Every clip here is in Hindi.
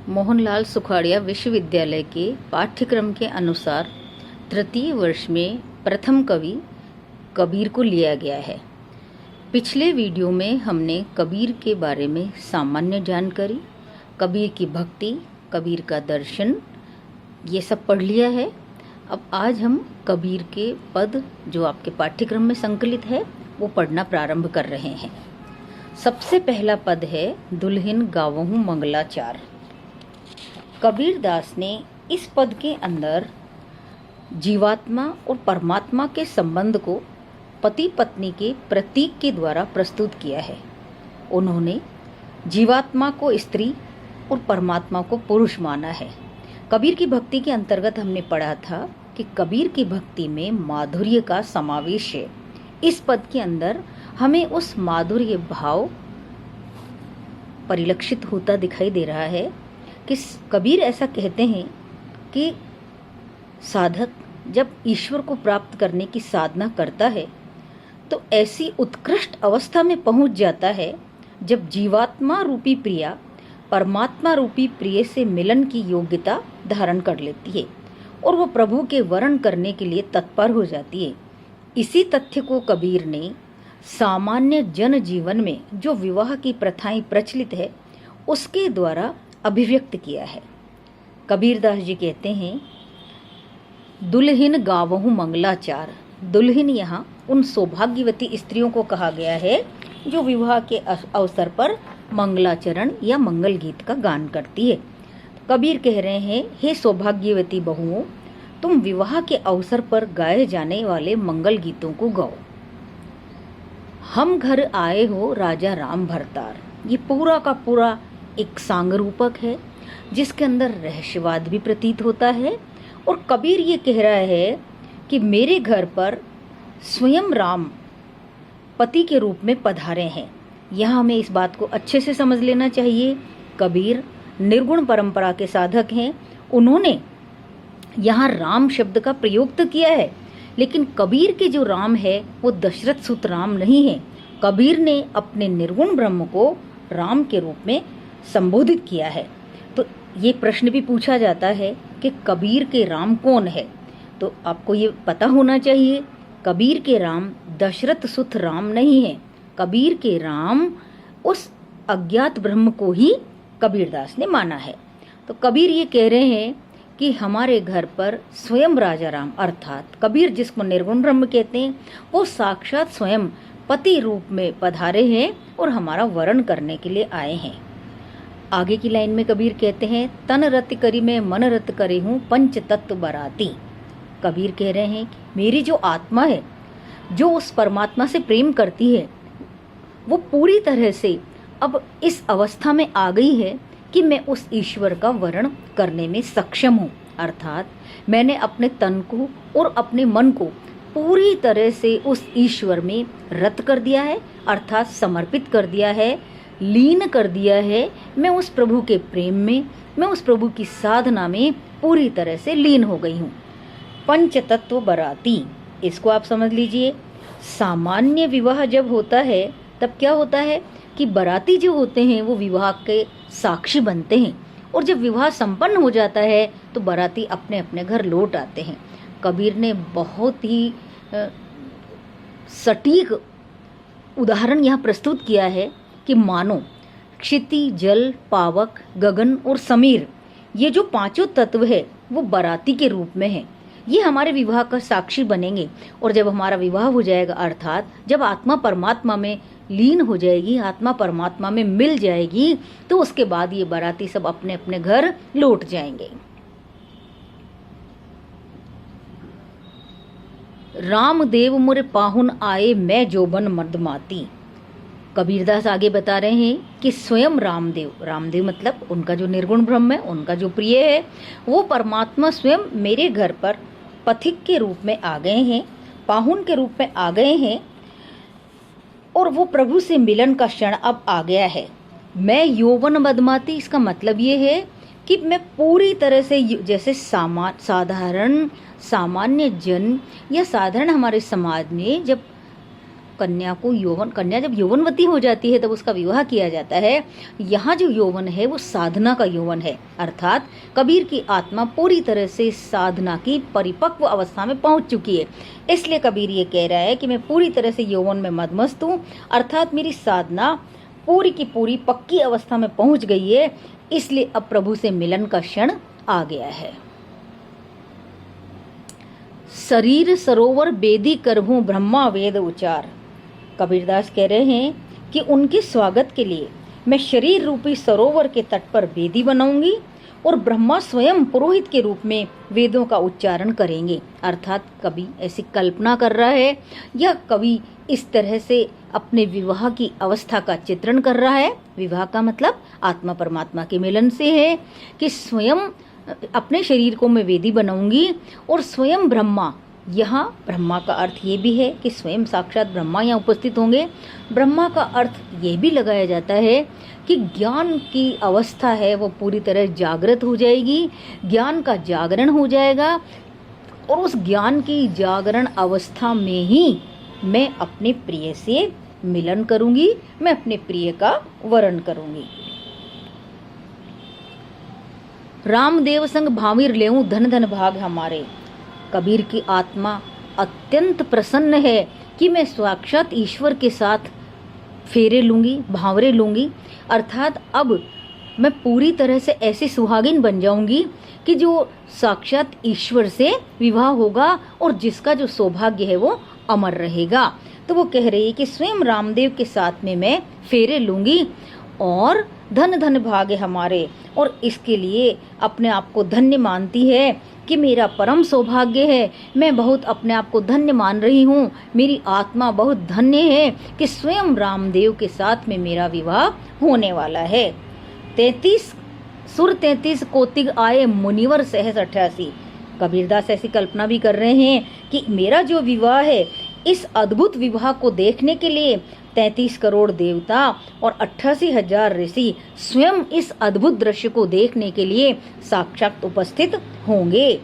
मोहनलाल सुखाड़िया विश्वविद्यालय के पाठ्यक्रम के अनुसार तृतीय वर्ष में प्रथम कवि कबीर को लिया गया है। पिछले वीडियो में हमने कबीर के बारे में सामान्य जानकारी, कबीर की भक्ति, कबीर का दर्शन, ये सब पढ़ लिया है। अब आज हम कबीर के पद जो आपके पाठ्यक्रम में संकलित है वो पढ़ना प्रारंभ कर रहे हैं। सबसे पहला पद है दुल्हन गावहूँ मंगलाचार। कबीर दास ने इस पद के अंदर जीवात्मा और परमात्मा के संबंध को पति पत्नी के प्रतीक के द्वारा प्रस्तुत किया है। उन्होंने जीवात्मा को स्त्री और परमात्मा को पुरुष माना है। कबीर की भक्ति के अंतर्गत हमने पढ़ा था कि कबीर की भक्ति में माधुर्य का समावेश है। इस पद के अंदर हमें उस माधुर्य भाव परिलक्षित होता दिखाई दे रहा है कि कबीर ऐसा कहते हैं कि साधक जब ईश्वर को प्राप्त करने की साधना करता है तो ऐसी उत्कृष्ट अवस्था में पहुंच जाता है जब जीवात्मा रूपी प्रिया परमात्मा रूपी प्रिय से मिलन की योग्यता धारण कर लेती है और वो प्रभु के वरण करने के लिए तत्पर हो जाती है। इसी तथ्य को कबीर ने सामान्य जन जीवन में जो विवाह की प्रथाएं प्रचलित है उसके द्वारा अभिव्यक्त किया है। कबीरदास जी कहते हैं दुल्हन गावहूँ मंगलाचार। दुल्हन यहाँ उन सौभाग्यवती स्त्रियों को कहा गया है जो विवाह के अवसर पर मंगलाचरण या मंगल गीत का गान करती है। कबीर कह रहे हैं, हे सौभाग्यवती बहुओं, तुम विवाह के अवसर पर गाए जाने वाले मंगल गीतों को गाओ। हम घर आए हो राजा राम भरतार, ये पूरा का पूरा एक सांग रूपक है जिसके अंदर रहस्यवाद भी प्रतीत होता है। और कबीर ये कह रहा है कि मेरे घर पर स्वयं राम पति के रूप में पधारे हैं। यहाँ हमें इस बात को अच्छे से समझ लेना चाहिए। कबीर निर्गुण परंपरा के साधक हैं। उन्होंने यहाँ राम शब्द का प्रयोग तो किया है, लेकिन कबीर के जो राम है वो दशरथ सुत राम नहीं है। कबीर ने अपने निर्गुण ब्रह्म को राम के रूप में संबोधित किया है। तो ये प्रश्न भी पूछा जाता है कि कबीर के राम कौन है, तो आपको ये पता होना चाहिए कबीर के राम दशरथ सुत राम नहीं है। कबीर के राम उस अज्ञात ब्रह्म को ही कबीरदास ने माना है। तो कबीर ये कह रहे हैं कि हमारे घर पर स्वयं राजा राम अर्थात कबीर जिसको निर्गुण ब्रह्म कहते हैं वो साक्षात स्वयं पति रूप में पधारे हैं और हमारा वरण करने के लिए आए हैं। आगे की लाइन में कबीर कहते हैं तन रत करी मैं मन रत करे हूँ पंच तत्व बराती। कबीर कह रहे हैं कि मेरी जो आत्मा है जो उस परमात्मा से प्रेम करती है वो पूरी तरह से अब इस अवस्था में आ गई है कि मैं उस ईश्वर का वरण करने में सक्षम हूँ। अर्थात मैंने अपने तन को और अपने मन को पूरी तरह से उस ईश्वर में रत कर दिया है, अर्थात समर्पित कर दिया है, लीन कर दिया है। मैं उस प्रभु के प्रेम में, मैं उस प्रभु की साधना में पूरी तरह से लीन हो गई हूँ। पंच तत्व बराती, इसको आप समझ लीजिए। सामान्य विवाह जब होता है तब क्या होता है कि बराती जो होते हैं वो विवाह के साक्षी बनते हैं और जब विवाह संपन्न हो जाता है तो बराती अपने अपने घर लौट आते हैं। कबीर ने बहुत ही सटीक उदाहरण यहाँ प्रस्तुत किया है कि मानो क्षिति, जल, पावक, गगन और समीर, ये जो पांचों तत्व है वो बराती के रूप में है। ये हमारे विवाह का साक्षी बनेंगे और जब हमारा विवाह हो जाएगा अर्थात जब आत्मा परमात्मा में लीन हो जाएगी, आत्मा परमात्मा में मिल जाएगी, तो उसके बाद ये बराती सब अपने अपने घर लौट जाएंगे। रामदेव मुर पाहुन आए मैं जोबन मर्दमाती। कबीरदास आगे बता रहे हैं कि स्वयं रामदेव मतलब उनका जो निर्गुण ब्रह्म है, उनका जो प्रिय है, वो परमात्मा स्वयं मेरे घर पर पथिक के रूप में आ गए हैं, पाहुन के रूप में आ गए हैं और वो प्रभु से मिलन का क्षण अब आ गया है। मैं यौवन मदमाती, इसका मतलब ये है कि मैं पूरी तरह से जैसे सामान्य जन या साधारण हमारे समाज में जब कन्या जब यौवनवती हो जाती है तब उसका विवाह किया जाता है। यहाँ जो यौवन है वो साधना का यौवन है, अर्थात कबीर की आत्मा पूरी तरह से साधना की परिपक्व अवस्था में पहुंच चुकी है। इसलिए कबीर ये कह रहा है कि मैं पूरी तरह से यौवन में मदमस्त हूँ, अर्थात मेरी साधना पूरी की पूरी पक्की अवस्था में पहुंच गई है, इसलिए अब प्रभु से मिलन का क्षण आ गया है। शरीर सरोवर बेदी करहूं ब्रह्मा वेद उचार। कबीरदास कह रहे हैं कि उनके स्वागत के लिए मैं शरीर रूपी सरोवर के तट पर बेदी बनाऊंगी और ब्रह्मा स्वयं पुरोहित के रूप में वेदों का उच्चारण करेंगे। अर्थात कवि ऐसी कल्पना कर रहा है या कवि इस तरह से अपने विवाह की अवस्था का चित्रण कर रहा है। विवाह का मतलब आत्मा परमात्मा के मिलन से है कि स्वयं अपने शरीर को मैं वेदी बनाऊंगी और स्वयं ब्रह्मा, यहाँ ब्रह्मा का अर्थ ये भी है कि स्वयं साक्षात ब्रह्मा यहाँ उपस्थित होंगे। ब्रह्मा का अर्थ ये भी लगाया जाता है कि ज्ञान की अवस्था है वो पूरी तरह जागृत हो जाएगी, ज्ञान का जागरण हो जाएगा और उस ज्ञान की जागरण अवस्था में ही मैं अपने प्रिय से मिलन करूंगी, मैं अपने प्रिय का वरण करूंगी। रामदेव संग भामिर लेऊं धन धन भाग हमारे। कबीर की आत्मा अत्यंत प्रसन्न है कि मैं साक्षात ईश्वर के साथ फेरे लूंगी, भावरे लूंगी, अर्थात अब मैं पूरी तरह से ऐसी सुहागिन बन जाऊंगी कि जो साक्षात ईश्वर से विवाह होगा और जिसका जो सौभाग्य है वो अमर रहेगा। तो वो कह रही है कि स्वयं रामदेव के साथ में मैं फेरे लूंगी और धन धन भाग्य हमारे, और इसके लिए अपने आप को धन्य मानती है कि मेरा परम सौभाग्य है, मैं बहुत अपने आप को धन्य मान रही हूँ, मेरी आत्मा बहुत धन्य है कि स्वयं रामदेव के साथ में मेरा विवाह होने वाला है। 33 कोतिग आए मुनिवर सहस 88। कबीरदास ऐसी कल्पना भी कर रहे हैं कि मेरा जो विवाह है, इस अद्भुत विवाह को देखने के लिए 33 करोड़ देवता और 88,000 ऋषि स्वयं इस अद्भुत दृश्य को देखने के लिए साक्षात उपस्थित होंगे।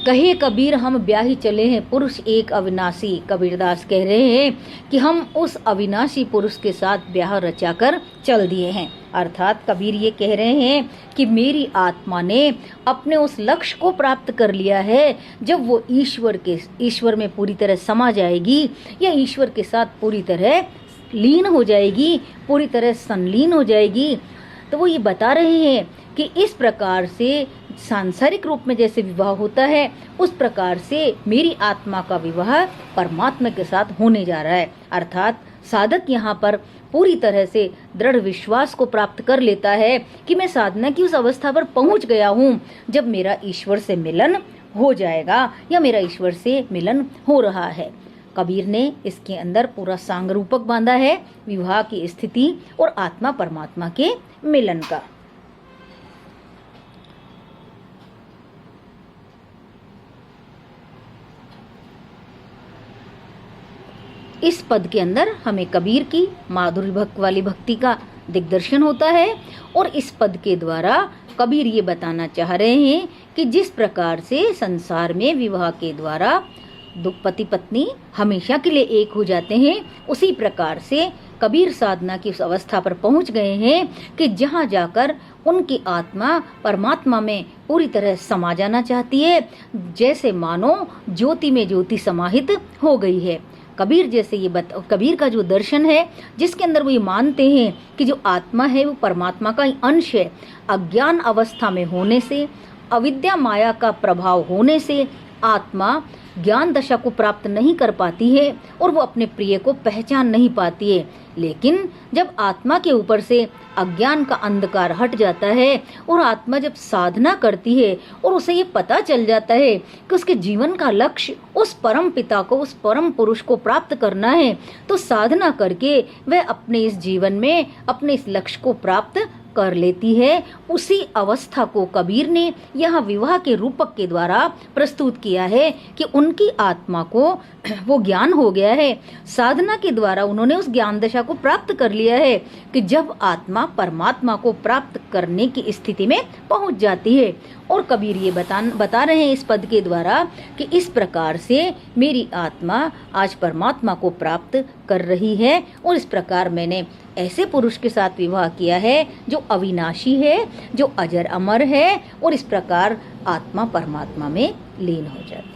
कहे कबीर हम ब्याही चले हैं पुरुष एक अविनाशी। कबीरदास कह रहे हैं कि हम उस अविनाशी पुरुष के साथ ब्याह रचाकर चल दिए हैं। अर्थात कबीर ये कह रहे हैं कि मेरी आत्मा ने अपने उस लक्ष्य को प्राप्त कर लिया है, जब वो ईश्वर में पूरी तरह समा जाएगी या ईश्वर के साथ पूरी तरह लीन हो जाएगी, पूरी तरह संलीन हो जाएगी। तो वो ये बता रहे हैं कि इस प्रकार से सांसारिक रूप में जैसे विवाह होता है, उस प्रकार से मेरी आत्मा का विवाह परमात्मा के साथ होने जा रहा है। अर्थात साधक यहाँ पर पूरी तरह से दृढ़ विश्वास को प्राप्त कर लेता है कि मैं साधना की उस अवस्था पर पहुंच गया हूँ जब मेरा ईश्वर से मिलन हो जाएगा या मेरा ईश्वर से मिलन हो रहा है। कबीर ने इसके अंदर पूरा सांग रूपक बांधा है विवाह की स्थिति और आत्मा परमात्मा के मिलन का। इस पद के अंदर हमें कबीर की माधुर्य भक्त वाली भक्ति का दिग्दर्शन होता है और इस पद के द्वारा कबीर ये बताना चाह रहे हैं कि जिस प्रकार से संसार में विवाह के द्वारा पति पत्नी हमेशा के लिए एक हो जाते हैं, उसी प्रकार से कबीर साधना की उस अवस्था पर पहुंच गए हैं कि जहां जाकर उनकी आत्मा परमात्मा में पूरी तरह समा जाना चाहती है, जैसे मानो ज्योति में ज्योति समाहित हो गई है। कबीर जैसे कबीर का जो दर्शन है, जिसके अंदर वो ये मानते हैं कि जो आत्मा है वो परमात्मा का ही अंश है। अज्ञान अवस्था में होने से, अविद्या माया का प्रभाव होने से आत्मा ज्ञान दशा को प्राप्त नहीं कर पाती है और वो अपने प्रिय को पहचान नहीं पाती है। लेकिन जब आत्मा के ऊपर से अज्ञान का अंधकार हट जाता है और आत्मा जब साधना करती है और उसे ये पता चल जाता है कि उसके जीवन का लक्ष्य उस परम पिता को, उस परम पुरुष को प्राप्त करना है, तो साधना करके वह अपने इस जीवन में अपने इस लक्ष्य को प्राप्त कर लेती है, उसी अवस्था को कबीर ने यहाँ विवाह के रूपक के द्वारा प्रस्तुत किया है कि उनकी आत्मा को वो ज्ञान हो गया है, साधना के द्वारा उन्होंने उस ज्ञान दशा को प्राप्त कर लिया है कि जब आत्मा परमात्मा को प्राप्त करने की स्थिति में पहुंच जाती है। और कबीर ये बता रहे हैं इस पद के द्वारा कि इस प्रकार से मेरी आत्मा आज परमात्मा को प्राप्त कर रही है और इस प्रकार मैंने ऐसे पुरुष के साथ विवाह किया है जो अविनाशी है, जो अजर अमर है, और इस प्रकार आत्मा परमात्मा में लीन हो जाती है।